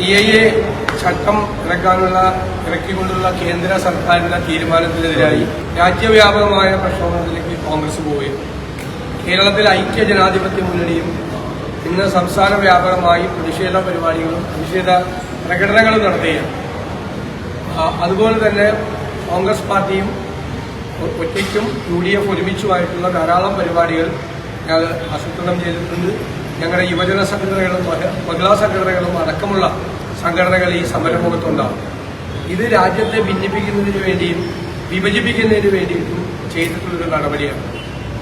CAA ചട്ടം ഇറക്കിക്കൊണ്ടുള്ള കേന്ദ്ര സർക്കാരിന്റെ തീരുമാനത്തിനെതിരായി രാജ്യവ്യാപകമായ പ്രക്ഷോഭത്തിലേക്ക് കോൺഗ്രസ് പോവുകയും കേരളത്തിലെ ഐക്യ ജനാധിപത്യ മുന്നണിയും ഇന്ന് സംസ്ഥാന വ്യാപകമായി പ്രതിഷേധ പരിപാടികളും പ്രതിഷേധ പ്രകടനങ്ങളും നടത്തുകയാണ്. അതുപോലെ തന്നെ കോൺഗ്രസ് പാർട്ടിയും ഒറ്റയ്ക്കും UDF ഒരുമിച്ചുമായിട്ടുള്ള ധാരാളം പരിപാടികൾ ഞങ്ങൾ ആസൂത്രണം ചെയ്തിട്ടുണ്ട്. ഞങ്ങളുടെ യുവജന സംഘടനകളും മഹിളാ സംഘടനകളും അടക്കമുള്ള സംഘടനകൾ ഈ സമരമുഖത്തുണ്ടാകും. ഇത് രാജ്യത്തെ ഭിന്നിപ്പിക്കുന്നതിന് വേണ്ടിയും വിഭജിപ്പിക്കുന്നതിന് വേണ്ടിയിട്ടും ചെയ്തിട്ടുള്ളൊരു നടപടിയാണ്.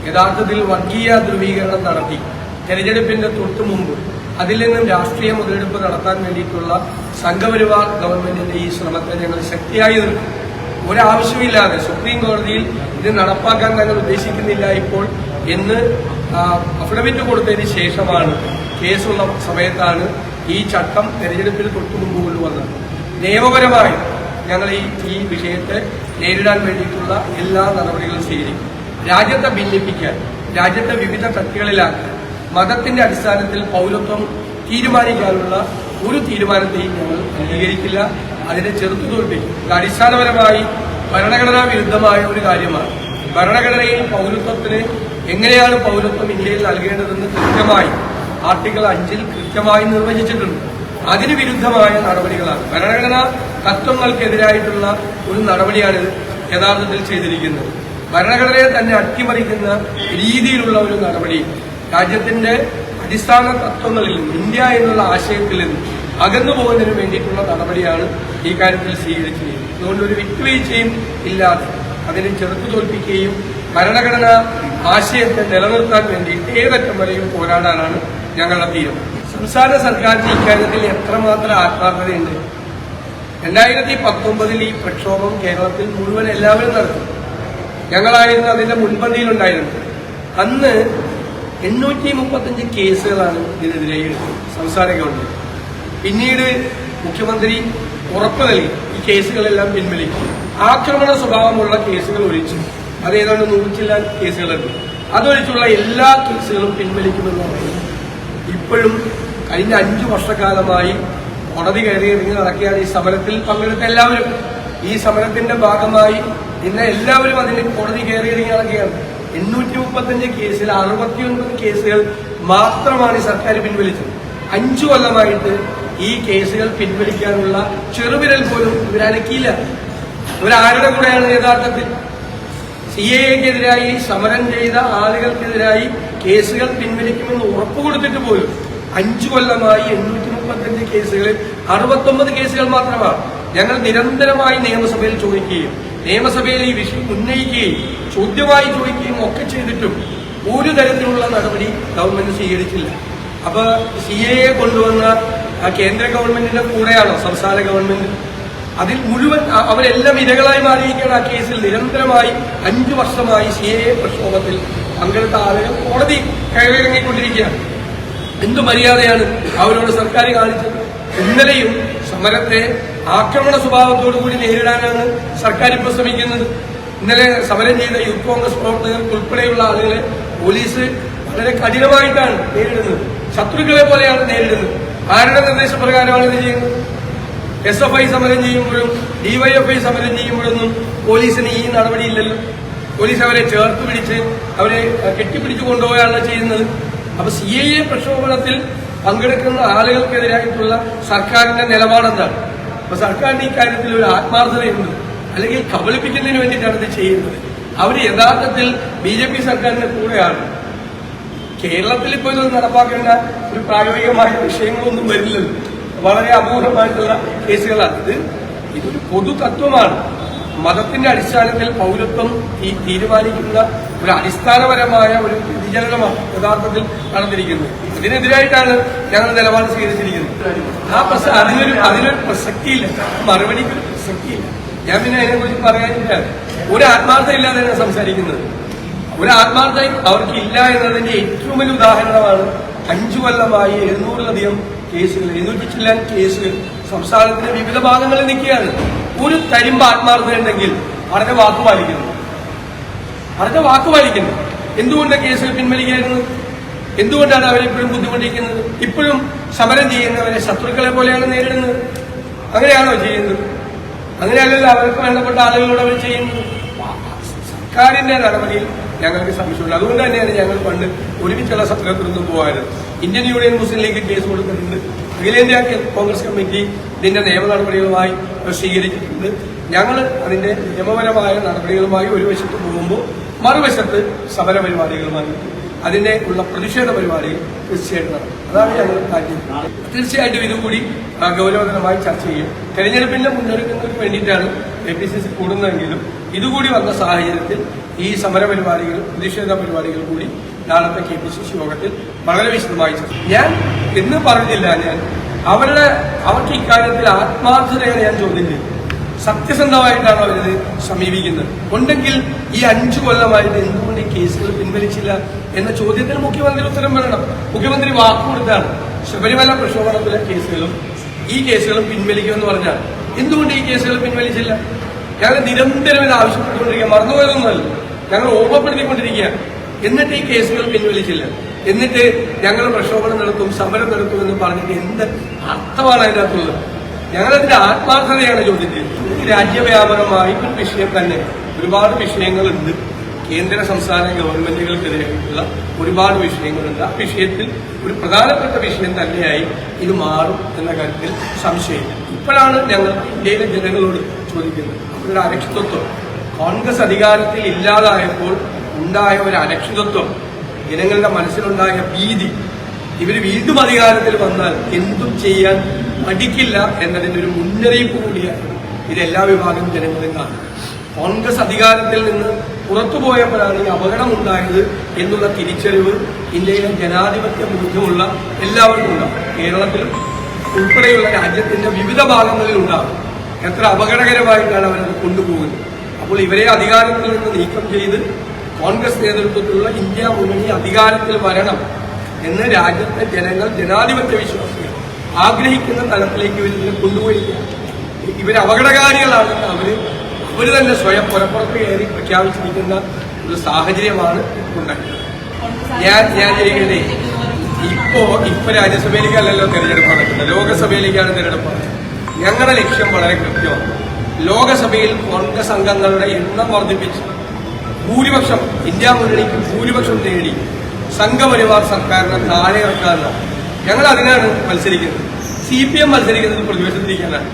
യഥാർത്ഥത്തിൽ വർഗീയ ധ്രുവീകരണം നടത്തി തെരഞ്ഞെടുപ്പിന്റെ തൊട്ടു മുമ്പ് അതിൽ നിന്നും രാഷ്ട്രീയ മുതലെടുപ്പ് നടത്താൻ വേണ്ടിയിട്ടുള്ള സംഘപരിവാർ ഗവൺമെന്റിന്റെ ഈ ശ്രമത്തെ ഞങ്ങൾ ശക്തിയായി നിർത്തും. ഒരാവശ്യമില്ലാതെ സുപ്രീം കോടതിയിൽ ഇത് നടപ്പാക്കാൻ ഞങ്ങൾ ഉദ്ദേശിക്കുന്നില്ല ഇപ്പോൾ എന്ന് അഫിഡവിറ്റ് കൊടുത്തതിന് ശേഷമാണ് കേസുള്ള സമയത്താണ് ഈ ചട്ടം തെരഞ്ഞെടുപ്പിന് തൊട്ടു മുമ്പ് കൊണ്ടുവന്നത്. നിയമപരമായി ഞങ്ങൾ ഈ വിഷയത്തെ നേരിടാൻ വേണ്ടിയിട്ടുള്ള എല്ലാ നടപടികളും സ്വീകരിക്കും. രാജ്യത്തെ ഭിന്നിപ്പിക്കാൻ, രാജ്യത്തെ വിവിധ കക്ഷികളിലാക്കാൻ, മതത്തിന്റെ അടിസ്ഥാനത്തിൽ പൗരത്വം തീരുമാനിക്കാനുള്ള ഒരു തീരുമാനത്തെയും ഞങ്ങൾ അംഗീകരിക്കില്ല. അതിനെ ചെറുത്തു തോൽപ്പിക്കും. ഇത് അടിസ്ഥാനപരമായി ഭരണഘടനാ വിരുദ്ധമായ ഒരു കാര്യമാണ്. ഭരണഘടനയിൽ പൗരത്വത്തിന് എങ്ങനെയാണ് പൗരത്വം ഇന്ത്യയിൽ നൽകേണ്ടതെന്ന് കൃത്യമായി ആർട്ടിക്കിൾ 5 കൃത്യമായി നിർവചിച്ചിട്ടുണ്ട്. അതിന് വിരുദ്ധമായ നടപടികളാണ്. ഭരണഘടനാ തത്വങ്ങൾക്കെതിരായിട്ടുള്ള ഒരു നടപടിയാണ് യഥാർത്ഥത്തിൽ ചെയ്തിരിക്കുന്നത്. ഭരണഘടനയെ തന്നെ അട്ടിമറിക്കുന്ന രീതിയിലുള്ള ഒരു നടപടി രാജ്യത്തിന്റെ അടിസ്ഥാന തത്വങ്ങളിൽ നിന്നും ഇന്ത്യ എന്നുള്ള ആശയത്തിൽ നിന്നും അകന്നു പോകുന്നതിന് വേണ്ടിയിട്ടുള്ള നടപടിയാണ് ഈ കാര്യത്തിൽ സ്വീകരിച്ചിരിക്കുന്നത്. അതുകൊണ്ട് ഒരു വിട്ടുവീഴ്ചയും ഇല്ലാതെ അതിനെ ചെറുത്തു തോൽപ്പിക്കുകയും ഭരണഘടനാ ആശയത്തെ നിലനിർത്താൻ വേണ്ടി ഏതറ്റം വരെയും പോരാടാനാണ് ഞങ്ങളുടെ തീരുമാനം. സംസ്ഥാന സർക്കാരിന് ഇക്കാര്യത്തിൽ എത്രമാത്രം ആത്മാർത്ഥതയുണ്ട്. 2019 ഈ പ്രക്ഷോഭം കേരളത്തിൽ മുഴുവൻ എല്ലാവരും നടത്തി. ഞങ്ങളായിരുന്നു അതിന്റെ മുൻപന്തിയിലുണ്ടായിരുന്നത്. അന്ന് 835 കേസുകളാണ് ഇതിനെതിരെ എടുത്തത് സംസ്ഥാന ഗവൺമെന്റ്. പിന്നീട് മുഖ്യമന്ത്രി ഉറപ്പ് നൽകി ഈ കേസുകളെല്ലാം പിൻവലിക്കും. ആക്രമണ സ്വഭാവമുള്ള കേസുകൾ ഒഴിച്ചു അത് ഏതാണ്ട് 100 കേസുകളുണ്ട്. അതൊഴിച്ചുള്ള എല്ലാ കേസുകളും പിൻവലിക്കുമെന്ന് പറയുന്നത് ഇപ്പോഴും കഴിഞ്ഞ 5 വർഷക്കാലമായി കോടതി കയറിയിറങ്ങി നടക്കുകയാണ്. ഈ സമരത്തിൽ പങ്കെടുത്ത എല്ലാവരും ഈ സമരത്തിന്റെ ഭാഗമായി ഇന്ന് എല്ലാവരും അതിന് കോടതി കയറിയിറങ്ങി നടക്കുകയാണ്. 835 കേസിൽ 69 കേസുകൾ മാത്രമാണ് ഈ സർക്കാർ പിൻവലിച്ചത്. 5 കൊല്ലമായിട്ട് ഈ കേസുകൾ പിൻവലിക്കാനുള്ള ചെറുവിരൽ പോലും ഇവരനക്കിയില്ല. ഇവരാരുടെ കൂടെയാണ് യഥാർത്ഥത്തിൽ CAAക്കെതിരായി സമരം ചെയ്ത ആളുകൾക്കെതിരായി കേസുകൾ പിൻവലിക്കുമെന്ന് ഉറപ്പ് കൊടുത്തിട്ട് പോലും 5 കൊല്ലമായി 835 കേസുകളിൽ 69 കേസുകൾ മാത്രമാണ്. ഞങ്ങൾ നിരന്തരമായി നിയമസഭയിൽ ചോദിക്കുകയും നിയമസഭയിൽ ഈ വിഷയം ഉന്നയിക്കുകയും ചോദ്യമായി ചോദിക്കുകയും ഒക്കെ ചെയ്തിട്ടും ഒരു തരത്തിലുള്ള നടപടി ഗവൺമെന്റ് സ്വീകരിച്ചില്ല. അപ്പൊ CAA കൊണ്ടുവന്ന കേന്ദ്ര ഗവൺമെന്റിന്റെ കൂടെയാണോ സംസ്ഥാന ഗവൺമെന്റ്? അതിൽ മുഴുവൻ അവരെല്ലാം ഇരകളായി മാറിയിരിക്കുകയാണ്. ആ കേസിൽ നിരന്തരമായി 5 വർഷമായി CAA പ്രക്ഷോഭത്തിൽ പങ്കെടുത്ത ആളുകൾ കോടതി കയറിയിറങ്ങിക്കൊണ്ടിരിക്കുകയാണ്. എന്തു മര്യാദയാണ് അവരോട് സർക്കാർ കാണിച്ചത്? ഇന്നലെയും സമരത്തെ ആക്രമണ സ്വഭാവത്തോടുകൂടി നേരിടാനാണ് സർക്കാർ ഇപ്പോൾ ശ്രമിക്കുന്നത്. ഇന്നലെ സമരം ചെയ്ത യൂത്ത് കോൺഗ്രസ് പ്രവർത്തകർക്ക് ഉൾപ്പെടെയുള്ള ആളുകളെ പോലീസ് വളരെ കഠിനമായിട്ടാണ് നേരിടുന്നത്. ശത്രുക്കളെ പോലെയാണ് നേരിടുന്നത്. ആരുടെ നിർദ്ദേശപ്രകാരമാണ് ഇത് ചെയ്യുന്നത്? SFI സമരം ചെയ്യുമ്പോഴും DYFI സമരം ചെയ്യുമ്പോഴൊന്നും പോലീസിന് ഈ നടപടിയില്ലല്ലോ. പോലീസ് അവരെ ചേർത്ത് പിടിച്ച് അവരെ കെട്ടിപ്പിടിച്ചു കൊണ്ടുപോയാണ് ചെയ്യുന്നത്. അപ്പൊ CAA പ്രക്ഷോഭത്തിൽ പങ്കെടുക്കുന്ന ആളുകൾക്കെതിരായിട്ടുള്ള സർക്കാരിന്റെ നിലപാടെന്താണ്? അപ്പൊ സർക്കാരിന് ഇക്കാര്യത്തിൽ ഒരു ആത്മാർത്ഥതയുണ്ട്, അല്ലെങ്കിൽ കബളിപ്പിക്കുന്നതിന് വേണ്ടിയിട്ടാണ് ഇത് ചെയ്യുന്നത്. അവർ യഥാർത്ഥത്തിൽ BJP സർക്കാരിന്റെ കൂടെയാണ്. കേരളത്തിൽ ഇപ്പോൾ ഇത് നടപ്പാക്കേണ്ട ഒരു പ്രായോഗികമായ വിഷയങ്ങളൊന്നും വരില്ലല്ലോ. വളരെ അപൂർവമായിട്ടുള്ള കേസുകളാണ്. ഇതൊരു പൊതു തത്വമാണ്. മതത്തിന്റെ അടിസ്ഥാനത്തിൽ പൗരത്വം തീരുമാനിക്കുന്ന ഒരു അടിസ്ഥാനപരമായ ഒരു വ്യതിചലനമാണ് യഥാർത്ഥത്തിൽ നടന്നിരിക്കുന്നത്. ഇതിനെതിരായിട്ടാണ് ഞങ്ങൾ നിലപാട് സ്വീകരിച്ചിരിക്കുന്നത്. അതിനൊരു പ്രസക്തിയില്ല, മറുപടിക്ക് ഒരു പ്രസക്തിയില്ല. ഞാൻ പിന്നെ അതിനെക്കുറിച്ച് പറയാനില്ല. ഒരു ആത്മാർത്ഥ ഇല്ലാതെയാണ് സംസാരിക്കുന്നത്. ഒരു ആത്മാർത്ഥ അവർക്ക് ഇല്ല എന്നതിന്റെ ഏറ്റവും വലിയ ഉദാഹരണമാണ് 5 കൊല്ലമായി 700-ലധികം കേസുകൾ, 700 കേസുകൾ സംസ്ഥാനത്തിന്റെ വിവിധ ഭാഗങ്ങളിൽ നിൽക്കുകയാണ്. ഒരു തരിമ്പ് ആത്മാർത്ഥത ഉണ്ടെങ്കിൽ പറഞ്ഞ വാക്ക് പാലിക്കുന്നു. എന്തുകൊണ്ട് കേസുകൾ പിൻവലിക്കായിരുന്നു? എന്തുകൊണ്ടാണ് അവരിപ്പോഴും ബുദ്ധിമുട്ടിക്കുന്നത്? ഇപ്പോഴും സമരം ചെയ്യുന്നവരെ ശത്രുക്കളെ പോലെയാണ് നേരിടുന്നത്. അങ്ങനെയാണോ ചെയ്യുന്നത്? അങ്ങനെയല്ലല്ലോ അവർക്ക് വേണ്ടപ്പെട്ട ആളുകളോട് അവർ ചെയ്യുന്നത്. സർക്കാരിന്റെ നടപടിയിൽ ഞങ്ങൾക്ക് സംശയമുണ്ട്. അതുകൊണ്ട് തന്നെയാണ് ഞങ്ങൾ പണ്ട് ഒരുമിച്ചുള്ള സമരത്തിനൊന്നും പോകാറുണ്ട്. ഇന്ത്യൻ യൂണിയൻ മുസ്ലിം ലീഗ് കേസ് കൊടുത്തിട്ടുണ്ട്. അഖിലേന്ത്യാ കോൺഗ്രസ് കമ്മിറ്റി ഇതിന്റെ നിയമ നടപടികളുമായി സ്വീകരിച്ചിട്ടുണ്ട്. ഞങ്ങൾ അതിന്റെ നിയമപരമായ നടപടികളുമായി ഒരു വശത്ത് പോകുമ്പോൾ മറുവശത്ത് സമര പരിപാടികളുമായി അതിന്റെ ഉള്ള പ്രതിഷേധ പരിപാടികൾ തീർച്ചയായിട്ടും നടക്കും. അതാണ് ഞങ്ങൾ കാര്യം. തീർച്ചയായിട്ടും ഇതുകൂടി ഗൗരവതരമായി ചർച്ച ചെയ്യും. തെരഞ്ഞെടുപ്പിന്റെ മുന്നൊരുക്കങ്ങൾക്ക് വേണ്ടിയിട്ടാണ് APCC കൂടുന്നതെങ്കിലും ഇതുകൂടി വന്ന സാഹചര്യത്തിൽ ഈ സമര പരിപാടികൾ പ്രതിഷേധ പരിപാടികൾ കൂടി നാളത്തെ KPCC യോഗത്തിൽ വളരെ വിശദമായി ചർച്ച. ഞാൻ എന്ന് പറഞ്ഞില്ല, ഞാൻ അവർക്ക് ഇക്കാര്യത്തിൽ ആത്മാർത്ഥതയാണ് ഞാൻ ചോദ്യം ചെയ്തത്. സത്യസന്ധമായിട്ടാണ് അവരിത് സമീപിക്കുന്നത്. ഉണ്ടെങ്കിൽ ഈ 5 കൊല്ലമായിട്ട് എന്തുകൊണ്ട് ഈ കേസുകൾ പിൻവലിച്ചില്ല എന്ന ചോദ്യത്തിന് മുഖ്യമന്ത്രി ഉത്തരം പറയണം. മുഖ്യമന്ത്രി വാക്കുകൊടുത്താണ് ശബരിമല പ്രക്ഷോഭണത്തിലെ കേസുകളും ഈ കേസുകളും പിൻവലിക്കുമെന്ന് പറഞ്ഞാൽ എന്തുകൊണ്ട് ഈ കേസുകൾ പിൻവലിച്ചില്ല? ഞങ്ങൾ നിരന്തരം ഇത് ആവശ്യപ്പെട്ടുകൊണ്ടിരിക്കുക, മറന്നുപോയതൊന്നുമല്ല, ഞങ്ങൾ ഓർമ്മപ്പെടുത്തിക്കൊണ്ടിരിക്കുകയാണ്. എന്നിട്ട് ഈ കേസുകൾ പിൻവലിച്ചില്ല. എന്നിട്ട് ഞങ്ങൾ പ്രക്ഷോഭണം നടത്തും, സമരം നടത്തും എന്ന് പറഞ്ഞിട്ട് എന്ത് അർത്ഥമാണ് അതിനകത്തുള്ളത്? ഞങ്ങളതിന്റെ ആത്മാർത്ഥതയാണ് ചോദ്യം ചെയ്യുന്നത്. രാജ്യവ്യാപകമായി ഒരു വിഷയം തന്നെ ഒരുപാട് വിഷയങ്ങളുണ്ട്. കേന്ദ്ര സംസ്ഥാന ഗവൺമെന്റുകൾക്കെതിരെയായിട്ടുള്ള ഒരുപാട് വിഷയങ്ങളുണ്ട്. ആ വിഷയത്തിൽ ഒരു പ്രധാനപ്പെട്ട വിഷയം തന്നെയായി ഇത് മാറും എന്ന കാര്യത്തിൽ സംശയമില്ല. ഇപ്പോഴാണ് ഞങ്ങൾ ഇന്ത്യയിലെ ജനങ്ങളോട് ചോദിക്കുന്നത്, അവരുടെ അരക്ഷിതത്വം കോൺഗ്രസ് അധികാരത്തിൽ ഇല്ലാതായപ്പോൾ ഉണ്ടായ ഒരു അരക്ഷിതത്വം, ജനങ്ങളുടെ മനസ്സിലുണ്ടായ ഭീതി, ഇവർ വീണ്ടും അധികാരത്തിൽ വന്നാൽ എന്തും ചെയ്യാൻ മടിക്കില്ല എന്നതിന്റെ ഒരു മുന്നറിയിപ്പ് കൂടിയാണ് ഇത് എല്ലാ വിഭാഗം ജനങ്ങളും കാണും. കോൺഗ്രസ് അധികാരത്തിൽ നിന്ന് പുറത്തുപോയപ്പോഴാണ് ഈ അപകടമുണ്ടായത് എന്നുള്ള തിരിച്ചറിവ് ഇന്ത്യയിലെ ജനാധിപത്യ ബോധ്യമുള്ള എല്ലാവർക്കും ഉണ്ടാകും. കേരളത്തിലും ഉൾപ്പെടെയുള്ള രാജ്യത്തിന്റെ വിവിധ ഭാഗങ്ങളിൽ ഉണ്ടാകും. എത്ര അപകടകരമായിട്ടാണ് അവരത് കൊണ്ടുപോകുന്നത്. അപ്പോൾ ഇവരെ അധികാരത്തിൽ നിന്ന് നീക്കം ചെയ്ത് കോൺഗ്രസ് നേതൃത്വത്തിലുള്ള ഇന്ത്യ മുന്നണി അധികാരത്തിൽ വരണം എന്ന് രാജ്യത്തെ ജനങ്ങൾ, ജനാധിപത്യ വിശ്വാസികൾ ആഗ്രഹിക്കുന്ന തലത്തിലേക്ക് ഇവരിതിനെ കൊണ്ടുപോയിരിക്കുകയാണ്. ഇവർ അപകടകാരികളാണെന്ന് അവര് തന്നെ സ്വയം പുറപ്പുറത്ത് കയറി പ്രഖ്യാപിച്ചിരിക്കുന്ന ഒരു സാഹചര്യമാണ് ഉണ്ടായത്. ഞാൻ ചെയ്യുന്നത് ഇപ്പൊ രാജ്യസഭയിലേക്കല്ലല്ലോ തെരഞ്ഞെടുപ്പ് നടക്കുന്നത്, ലോകസഭയിലേക്കാണ് തെരഞ്ഞെടുപ്പ്. ഞങ്ങളുടെ ലക്ഷ്യം വളരെ കൃത്യമാണ്. ലോകസഭയിൽ കോൺഗ്രസ് അംഗങ്ങളുടെ എണ്ണം വർദ്ധിപ്പിച്ച് ഭൂരിപക്ഷം, ഇന്ത്യ മുന്നണിക്ക് ഭൂരിപക്ഷം നേടി സംഘപരിവാർ സർക്കാരിനെ താഴെ ഇറക്കാനാണ് ഞങ്ങൾ. അതിനാണ് മത്സരിക്കുന്നത്. CPM മത്സരിക്കുന്നത് പ്രതിപക്ഷത്തിരിക്കാനാണ്,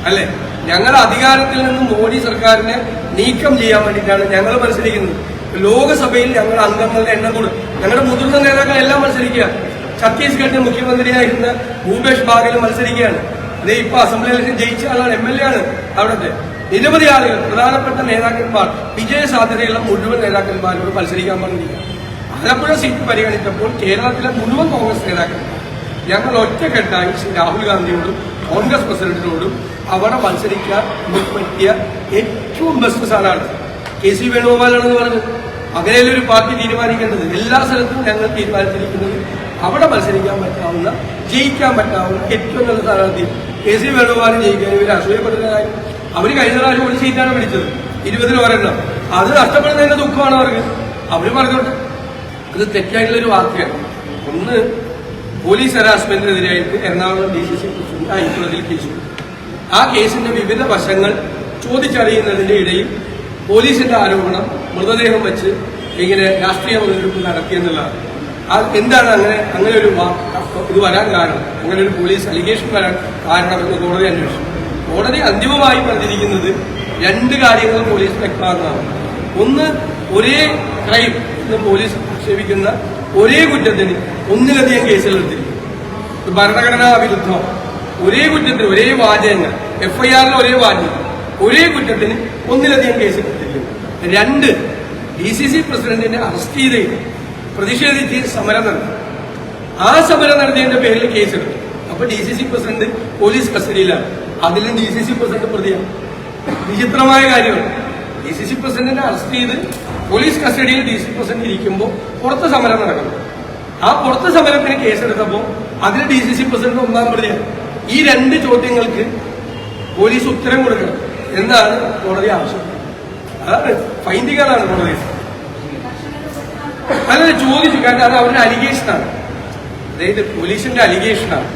അല്ലെ? ഞങ്ങൾ അധികാരത്തിൽ നിന്ന് മോഡി സർക്കാരിനെ നീക്കം ചെയ്യാൻ വേണ്ടിയിട്ടാണ് ഞങ്ങൾ മത്സരിക്കുന്നത്. ലോകസഭയിൽ ഞങ്ങളുടെ അംഗങ്ങളുടെ എണ്ണം കൂടും. ഞങ്ങളുടെ മുതിർന്ന നേതാക്കളെല്ലാം മത്സരിക്കുക. ഛത്തീസ്ഗഡിന്റെ മുഖ്യമന്ത്രിയായിരുന്ന ഭൂപേഷ് ബാഗൽ മത്സരിക്കുകയാണ്. അതേ ഇപ്പൊ അസംബ്ലി ഇലക്ഷൻ ജയിച്ച ആളാണ്, MLA ആണ് അവിടുത്തെ. നിരവധി ആളുകൾ, പ്രധാനപ്പെട്ട നേതാക്കന്മാർ, വിജയ സാധ്യതയുള്ള മുഴുവൻ നേതാക്കന്മാരോട് മത്സരിക്കാൻ പറഞ്ഞിരിക്കുക. ആലപ്പുഴ സീറ്റ് പരിഗണിച്ചപ്പോൾ കേരളത്തിലെ മുഴുവൻ കോൺഗ്രസ് നേതാക്കന്മാർ ഞങ്ങൾ ഒറ്റക്കെട്ടായി ശ്രീ രാഹുൽ ഗാന്ധിയോടും കോൺഗ്രസ് പ്രസിഡന്റിനോടും അവിടെ മത്സരിക്കാൻ പറ്റിയ ഏറ്റവും ബെസ്റ്റ് സ്ഥാനാണ് KC വേണുഗോപാലാണെന്ന് പറഞ്ഞു. അങ്ങനെയല്ല ഒരു പാർട്ടി തീരുമാനിക്കേണ്ടത്. എല്ലാ സ്ഥലത്തും ഞങ്ങൾ തീരുമാനിച്ചിരിക്കുന്നത് അവിടെ മത്സരിക്കാൻ പറ്റാവുന്ന, ജയിക്കാൻ പറ്റാവുന്ന ഏറ്റവും നല്ല സ്ഥാനാർത്ഥി KC വേണുഗോപാലും ജയിക്കാൻ ഇവർ അസൂയപ്പെടുന്ന കാര്യം. അവർ കഴിഞ്ഞ പ്രാവശ്യം ഒരു സീറ്റാണ് പിടിച്ചത്, 20-ൽ ഒരെണ്ണം. അത് നഷ്ടപ്പെടുന്നതിന്റെ ദുഃഖമാണ് അവർക്ക്. അവർ പറഞ്ഞോട്ടെ, അത് തെറ്റായിട്ടുള്ളൊരു വാർത്തയാണ്. ഒന്ന്, പോലീസ് ഹരാസ്മെന്റിനെതിരായിട്ട് എറണാകുളം DCC പ്രസിഡന്റ് ഹൈക്കോടതിയിൽ കേസ് കൊടുത്തു. ആ കേസിന്റെ വിവിധ വശങ്ങൾ ചോദിച്ചറിയുന്നതിന്റെ ഇടയിൽ പോലീസിന്റെ ആരോപണം മൃതദേഹം വെച്ച് ഇങ്ങനെ രാഷ്ട്രീയ മുതലെടുപ്പ് നടത്തിയെന്നുള്ളതാണ്. എന്താണ് അങ്ങനെ ഒരു ഇത് വരാൻ കാരണം, അങ്ങനെ ഒരു പോലീസ് അലിഗേഷൻ വരാൻ കാരണമെന്ന് കോടതി അന്വേഷിച്ചു. കോടതി അന്തിമമായി പറഞ്ഞിരിക്കുന്നത് 2 കാര്യങ്ങൾ പോലീസ് വ്യക്തമാക്കുന്നതാണ്. ഒന്ന്, ഒരേ ക്രൈം എന്ന് പോലീസ് ആക്ഷേപിക്കുന്ന ഒരേ കുറ്റത്തിന് ഒന്നിലധികം കേസുകൾ എടുത്തിരിക്കും. ഭരണഘടനാ വിരുദ്ധം. ഒരേ കുറ്റത്തിന് ഒരേ വാചകങ്ങൾ, FIR-ൽ ഒരേ വാചകം, ഒരേ കുറ്റത്തിന് ഒന്നിലധികം കേസുകൾ എടുത്തിരിക്കും. 2, DCC പ്രസിഡന്റിനെ അറസ്റ്റ് ചെയ്ത് പ്രതിഷേധിച്ച് സമരം നടത്തി. ആ സമരം നടത്തിയതിന്റെ പേരിൽ കേസെടുത്തു. അപ്പൊ DCC പ്രസിഡന്റ് പോലീസ് കസ്റ്റഡിയിലാണ്. അതിലും DCC പ്രസിഡന്റ് പ്രതിയാണ്. വിചിത്രമായ കാര്യമാണ്. DCC പ്രസിഡന്റിനെ അറസ്റ്റ് ചെയ്ത് പോലീസ് കസ്റ്റഡിയിൽ DC പ്രസിഡന്റ് ഇരിക്കുമ്പോൾ പുറത്ത് സമരം നടക്കുന്നു. ആ പുറത്ത് സമരത്തിന് കേസെടുത്തപ്പോൾ അതിൽ DCC പ്രസിഡന്റ് 1-ാം പ്രതിയാണ്. ഈ 2 ചോദ്യങ്ങൾക്ക് പോലീസ് ഉത്തരം കൊടുക്കണം എന്നാണ് കോടതി ആവശ്യം. അതാണ് ഫൈൻഡിങ്ങാണ് കോടതി. അങ്ങനെ ചോദിച്ചു. കാരണം അത് അവരുടെ അലിഗേഷനാണ്, അതായത് പോലീസിന്റെ അലിഗേഷനാണ്.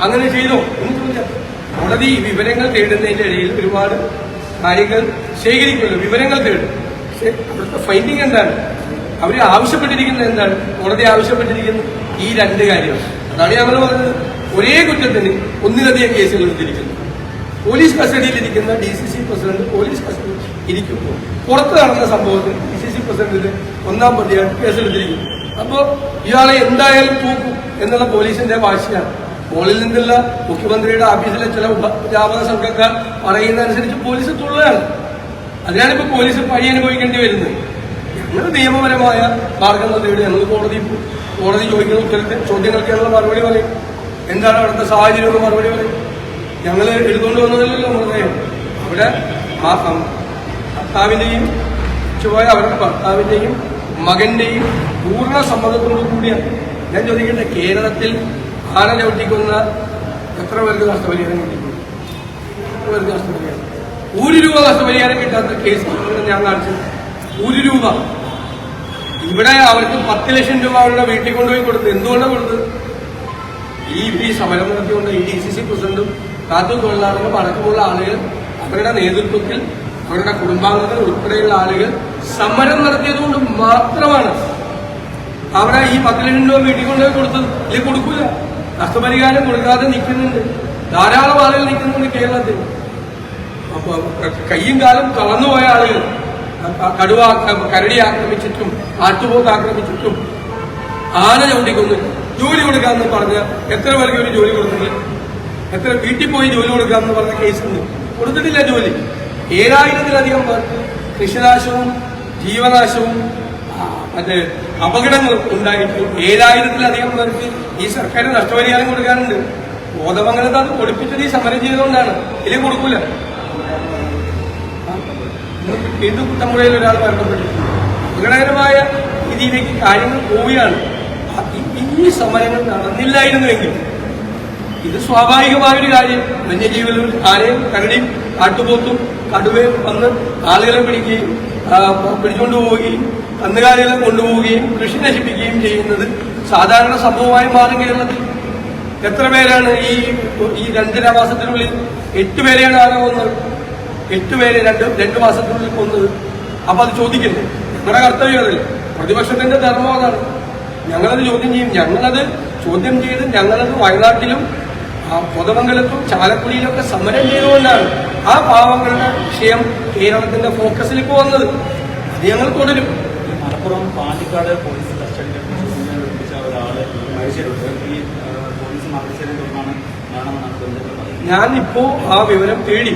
അങ്ങനെ ചെയ്തോ എന്ന് ചോദിച്ചാൽ കോടതി വിവരങ്ങൾ തേടുന്നതിന്റെ ഇടയിൽ ഒരുപാട് കാര്യങ്ങൾ ശേഖരിക്കുമല്ലോ, വിവരങ്ങൾ തേടും. പക്ഷെ അവിടുത്തെ ഫൈൻഡിങ് എന്താണ്? അവർ ആവശ്യപ്പെട്ടിരിക്കുന്നത് എന്താണ്? കോടതി ആവശ്യപ്പെട്ടിരിക്കുന്നത് ഈ രണ്ട് കാര്യമാണ്. അതാണ് ഞങ്ങൾ പറഞ്ഞത്. ഒരേ കുറ്റത്തിന് ഒന്നിലധികം കേസുകൾ എടുത്തിരിക്കുന്നു. പോലീസ് കസ്റ്റഡിയിലിരിക്കുന്ന DCC പ്രസിഡന്റ് പോലീസ് കസ്റ്റഡിയിൽ ഇരിക്കുമ്പോൾ പുറത്ത് നടന്ന സംഭവത്തിൽ DCC പ്രസിഡന്റിന് 1-ാം പ്രതിയാണ് കേസെടുത്തിരിക്കുന്നത്. അപ്പോൾ ഇയാളെ എന്തായാലും തൂക്കും എന്നുള്ള പോലീസിന്റെ വാശിയാണ്. മുകളിൽ നിന്നുള്ള മുഖ്യമന്ത്രിയുടെ ഓഫീസിലെ ചില വ്യാപക സംഘക്കാർ പറയുന്നതനുസരിച്ച് പോലീസ് തുള്ളുകയാണ്. അതിനാണിപ്പോ പോലീസ് പഴി അനുഭവിക്കേണ്ടി വരുന്നത്. ഞങ്ങൾ നിയമപരമായ മാർഗങ്ങൾ തേടി ഞങ്ങൾ കോടതി ചോദിക്കുന്ന ചോദ്യങ്ങൾക്കുള്ള മറുപടി പറയും. എന്താണ് അവിടുത്തെ സാഹചര്യം മറുപടി പറയും. ഞങ്ങൾ എടുത്തുകൊണ്ട് വന്നതല്ലല്ലോ മൃതദേഹം. അവിടെ ഭർത്താവിന്റെയും ചുവ അവരുടെ ഭർത്താവിന്റെയും മകന്റെയും പൂർണ്ണ സമ്മതത്തോടു കൂടിയാണ്. ഞാൻ ചോദിക്കട്ടെ, കേരളത്തിൽ ആന ചവിട്ടിക്കുന്ന എത്ര പേർക്ക് നഷ്ടപരിഹാരം കിട്ടിയിട്ടുണ്ട്? എത്ര പേർക്ക് നഷ്ടപരിഹാരം? 1 രൂപ നഷ്ടപരിഹാരം കിട്ടാത്ത കേസ് ഞാൻ കാണിച്ചു. 1 രൂപ. ഇവിടെ അവർക്ക് 10 ലക്ഷം രൂപ അവരുടെ വീട്ടിൽ കൊണ്ടുപോയി കൊടുത്തു. എന്തുകൊണ്ടാണ് കൊടുത്തത്? ഈ സമരം നടത്തിക്കൊണ്ട് ഈ DCC പ്രസിഡന്റും കാത്തു തൊഴിലാളികളും അടക്കമുള്ള ആളുകൾ അവരുടെ നേതൃത്വത്തിൽ അവരുടെ കുടുംബാംഗങ്ങൾ ഉൾപ്പെടെയുള്ള ആളുകൾ സമരം നടത്തിയതുകൊണ്ട് മാത്രമാണ് അവിടെ ഈ 10 ലക്ഷം രൂപ വീട്ടിൽ കൊണ്ടുപോയി കൊടുത്തത്. ഇത് കൊടുക്കൂല. നഷ്ടപരിഹാരം കൊടുക്കാതെ നിൽക്കുന്നുണ്ട് ധാരാളം ആളുകൾ നിൽക്കുന്നുണ്ട് കേരളത്തിൽ. അപ്പൊ കയ്യും കാലം കളന്നുപോയ ആളുകൾ കടുവ കരടി ആക്രമിച്ചിട്ടും ആറ്റുപോക്ക് ആക്രമിച്ചിട്ടും ആന ചവിട്ടിക്കൊന്ന് ജോലി കൊടുക്കാമെന്ന് പറഞ്ഞ എത്ര പേർക്ക് ഒരു ജോലി കൊടുത്തില്ല? എത്ര വീട്ടിൽ പോയി ജോലി കൊടുക്കാമെന്ന് പറഞ്ഞ കേസുണ്ട്, കൊടുത്തിട്ടില്ല ജോലി. 7000-ത്തിലധികം പേർക്ക് കൃഷിനാശവും ജീവനാശവും മറ്റേ അപകടങ്ങളും ഉണ്ടായിട്ട് 7000-ത്തിലധികം പേർക്ക് ഈ സർക്കാർ നഷ്ടപരിഹാരം കൊടുക്കാറുണ്ട്. ബോധമംഗലത്ത് അത് കൊടുപ്പിച്ചത് ഈ സമരം ചെയ്തുകൊണ്ടാണ്. ഇതിൽ കൊടുക്കൂല. വീണ്ടും കുട്ടമ്പുഴയിൽ ഒരാൾ മരണപ്പെട്ടിട്ടുണ്ട്. അപകടകരമായ രീതിയിലേക്ക് കാര്യങ്ങൾ പോവുകയാണ്. ഈ സമരങ്ങൾ നടന്നില്ലായിരുന്നുവെങ്കിൽ ഇത് സ്വാഭാവികമായൊരു കാര്യം. വന്യജീവികളും ആനയും കരടിയും കാട്ടുപോത്തും കടുവയും വന്ന് ആളുകളെ പിടിച്ചുകൊണ്ടുപോവുകയും കന്നുകാലികളെ കൊണ്ടുപോവുകയും കൃഷി നശിപ്പിക്കുകയും ചെയ്യുന്നത് സാധാരണ സംഭവമായി മാറും കേരളത്തിൽ. എത്ര പേരാണ് ഈ 2.5 മാസത്തിനുള്ളിൽ? 8 പേരെയാണ് ആന കൊന്നത്. 8 പേരെ 2 മാസത്തിനുള്ളിൽ കൊന്നത്. അപ്പൊ അത് ചോദിക്കില്ലേ? ഞങ്ങളുടെ കർത്തവ്യം അതല്ലേ? പ്രതിപക്ഷത്തിന്റെ ധർമ്മം അതാണ്. ഞങ്ങളത് ചോദ്യം ചെയ്യും. ഞങ്ങളത് ചോദ്യം ചെയ്ത് ഞങ്ങളത് വയനാട്ടിലും കോതമംഗലത്തും ചാലക്കുടിയിലൊക്കെ സമരം ചെയ്തുകൊണ്ടാണ് ആ പാവങ്ങളുടെ വിഷയം കേരളത്തിന്റെ ഫോക്കസിലേക്ക് വന്നത്. അത് ഞങ്ങൾ തുടരും. മലപ്പുറം പാണ്ടിക്കാട് പോലീസ് കസ്റ്റഡിയിൽ ഒരാള് മരിച്ചിട്ടുണ്ട്. ഈ പോലീസ് മരിച്ചതിനെ തുടർന്നാണ് ഞാനിപ്പോ ആ വിവരം തേടി.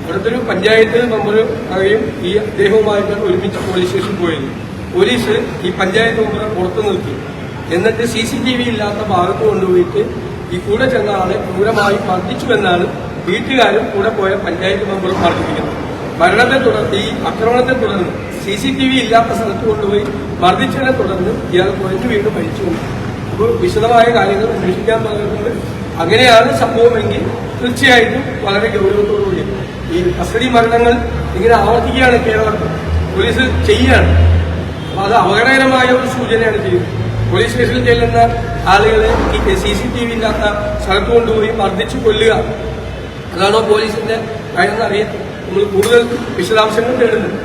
ഇവിടുത്തെ ഒരു പഞ്ചായത്ത് മെമ്പർ ആയും ഈ അദ്ദേഹവുമായിട്ടാണ് ഒരുമിച്ച് പോലീസ് സ്റ്റേഷനിൽ പോയത്. പോലീസ് ഈ പഞ്ചായത്ത് മെമ്പറെ പുറത്തു നിർത്തി. എന്നിട്ട് CCTV ഇല്ലാത്ത ഭാഗത്ത് കൊണ്ടുപോയിട്ട് ഈ കൂടെ ചെന്ന ആളെ ക്രൂരമായി മർദ്ദിച്ചുവെന്നാണ് വീട്ടുകാരും കൂടെ പോയ പഞ്ചായത്ത് മെമ്പറും മർദ്ദിപ്പിക്കുന്നത്. മരണത്തെ തുടർന്ന് ഈ ആക്രമണത്തെ തുടർന്ന് CCTV ഇല്ലാത്ത സ്ഥലത്ത് കൊണ്ടുപോയി മർദ്ദിച്ചതിനെ തുടർന്ന് ഇയാൾ കുഴഞ്ഞു വീണ്ടും മരിച്ചു. അപ്പോൾ വിശദമായ കാര്യങ്ങൾ അന്വേഷിക്കാൻ പറയുന്നത് അങ്ങനെയാണ് സംഭവമെങ്കിൽ തീർച്ചയായിട്ടും വളരെ ഗൗരവത്തോടുകൂടി ഈ കസ്റ്റഡി മരണങ്ങൾ ഇങ്ങനെ ആവർത്തിക്കുകയാണ് കേരളത്തിൽ പോലീസ് ചെയ്യുകയാണ്. അപ്പൊ അത് അപകടകരമായ ഒരു സൂചനയാണ് ചെയ്യുന്നത്. പോലീസ് സ്റ്റേഷനിൽ ചെല്ലുന്ന ആളുകളെ CCTV ഇല്ലാത്ത സ്ഥലത്ത് കൊണ്ടുപോയി മർദ്ദിച്ചു കൊല്ലുക, അതാണോ പോലീസിന്റെ കാര്യമെന്ന് അറിയാം. നമ്മൾ കൂടുതൽ വിശദാംശങ്ങൾ തേടുന്നത്.